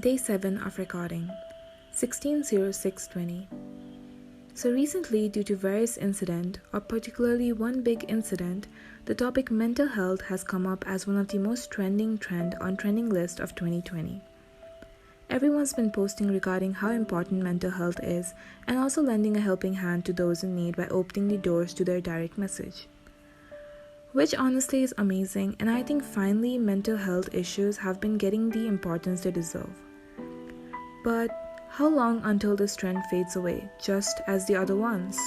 Day 7 of recording, 16/06/20. So recently, due to various incidents, or particularly one big incident, the topic mental health has come up as one of the most trending list of 2020. Everyone's been posting regarding how important mental health is and also lending a helping hand to those in need by opening the doors to their direct message. Which honestly is amazing, and I think finally mental health issues have been getting the importance they deserve. But how long until this trend fades away, just as the other ones?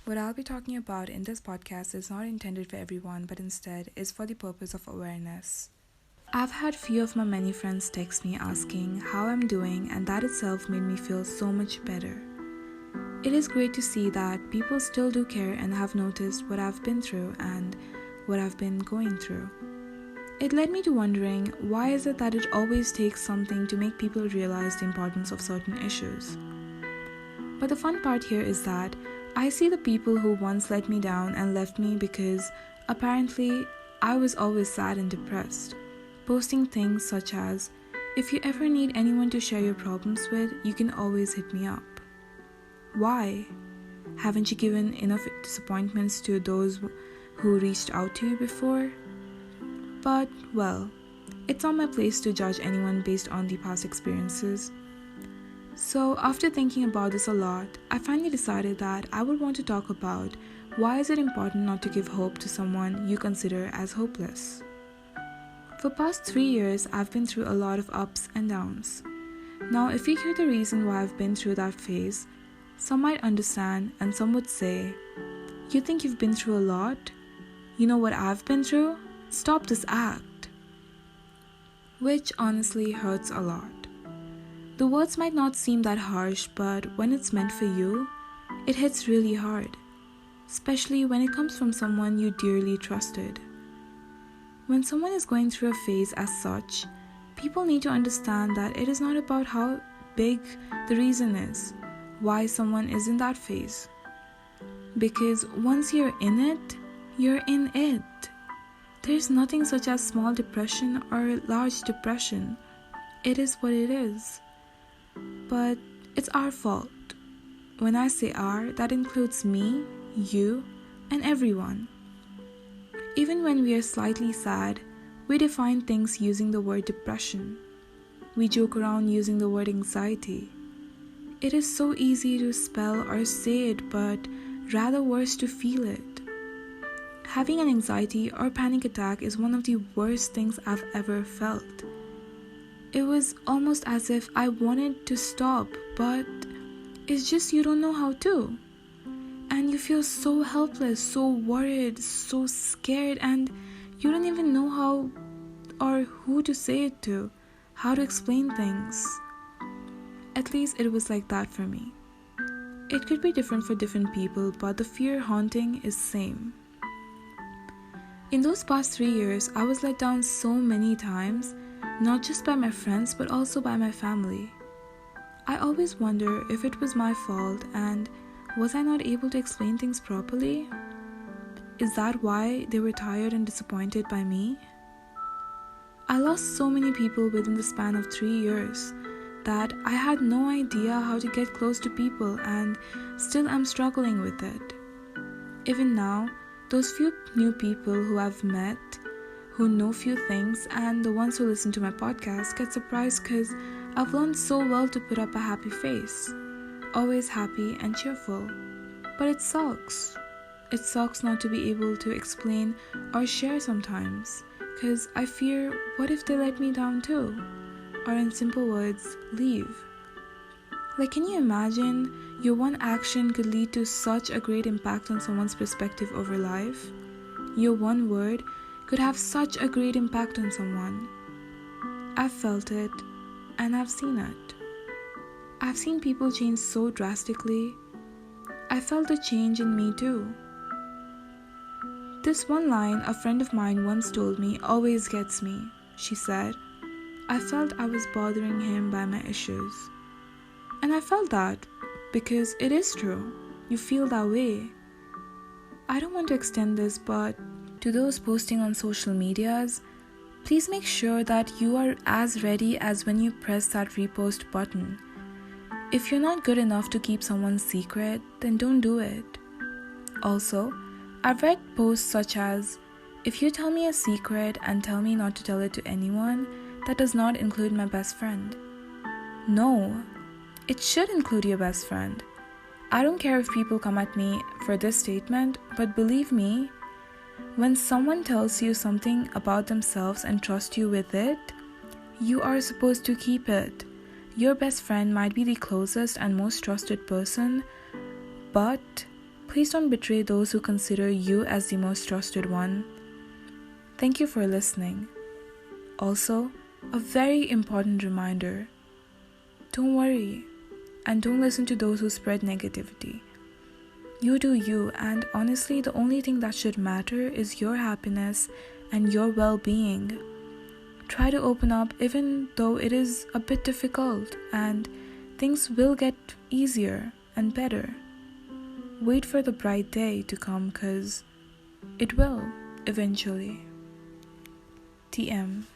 What I'll be talking about in this podcast is not intended for everyone, but instead is for the purpose of awareness. I've had few of my many friends text me asking how I'm doing, and that itself made me feel so much better. It is great to see that people still do care and have noticed what I've been through and what I've been going through. It led me to wondering, why is it that it always takes something to make people realize the importance of certain issues? But the fun part here is that I see the people who once let me down and left me because apparently I was always sad and depressed, posting things such as, "If you ever need anyone to share your problems with, you can always hit me up." Why? Haven't you given enough disappointments to those who reached out to you before? But, well, it's not my place to judge anyone based on the past experiences. So, after thinking about this a lot, I finally decided that I would want to talk about why is it important not to give hope to someone you consider as hopeless. For past 3 years, I've been through a lot of ups and downs. Now, if you hear the reason why I've been through that phase, some might understand and some would say, "You think you've been through a lot? You know what I've been through? Stop this act." Which honestly hurts a lot. The words might not seem that harsh, but when it's meant for you, it hits really hard, especially when it comes from someone you dearly trusted. When someone is going through a phase as such, people need to understand that it is not about how big the reason is why someone is in that phase. Because once you're in it, you're in it. There's nothing such as small depression or large depression. It is what it is. But it's our fault. When I say our, that includes me, you, and everyone. Even when we are slightly sad, we define things using the word depression. We joke around using the word anxiety. It is so easy to spell or say it, but rather worse to feel it. Having an anxiety or panic attack is one of the worst things I've ever felt. It was almost as if I wanted to stop, but it's just you don't know how to. And you feel so helpless, so worried, so scared, and you don't even know how or who to say it to, how to explain things. At least it was like that for me. It could be different for different people, but the fear haunting is same. In those past 3 years, I was let down so many times, not just by my friends, but also by my family. I always wonder if it was my fault, and was I not able to explain things properly? Is that why they were tired and disappointed by me? I lost so many people within the span of 3 years that I had no idea how to get close to people, and still I'm struggling with it. Even now, those few new people who I've met, who know few things, and the ones who listen to my podcast get surprised because I've learned so well to put up a happy face, always happy and cheerful. But it sucks. It sucks not to be able to explain or share sometimes, because I fear, what if they let me down too? Or in simple words, leave. Like, can you imagine your one action could lead to such a great impact on someone's perspective over life? Your one word could have such a great impact on someone. I've felt it, and I've seen it. I've seen people change so drastically. I felt the change in me too. This one line a friend of mine once told me always gets me. She said, "I felt I was bothering him by my issues." And I felt that, because it is true. You feel that way. I don't want to extend this, but to those posting on social medias, Please make sure that you are as ready as when you press that repost button. If you're not good enough to keep someone's secret, then don't do it. Also, I've read posts such as, if you tell me a secret and tell me not to tell it to anyone, that does not include my best friend. No, it should include your best friend. I don't care if people come at me for this statement, but believe me, when someone tells you something about themselves and trusts you with it, you are supposed to keep it. Your best friend might be the closest and most trusted person, but please don't betray those who consider you as the most trusted one. Thank you for listening. Also, a very important reminder: don't worry and don't listen to those who spread negativity. You do you, and honestly, the only thing that should matter is your happiness and your well-being. Try to open up even though it is a bit difficult, and things will get easier and better. Wait for the bright day to come, 'cause it will eventually. TM.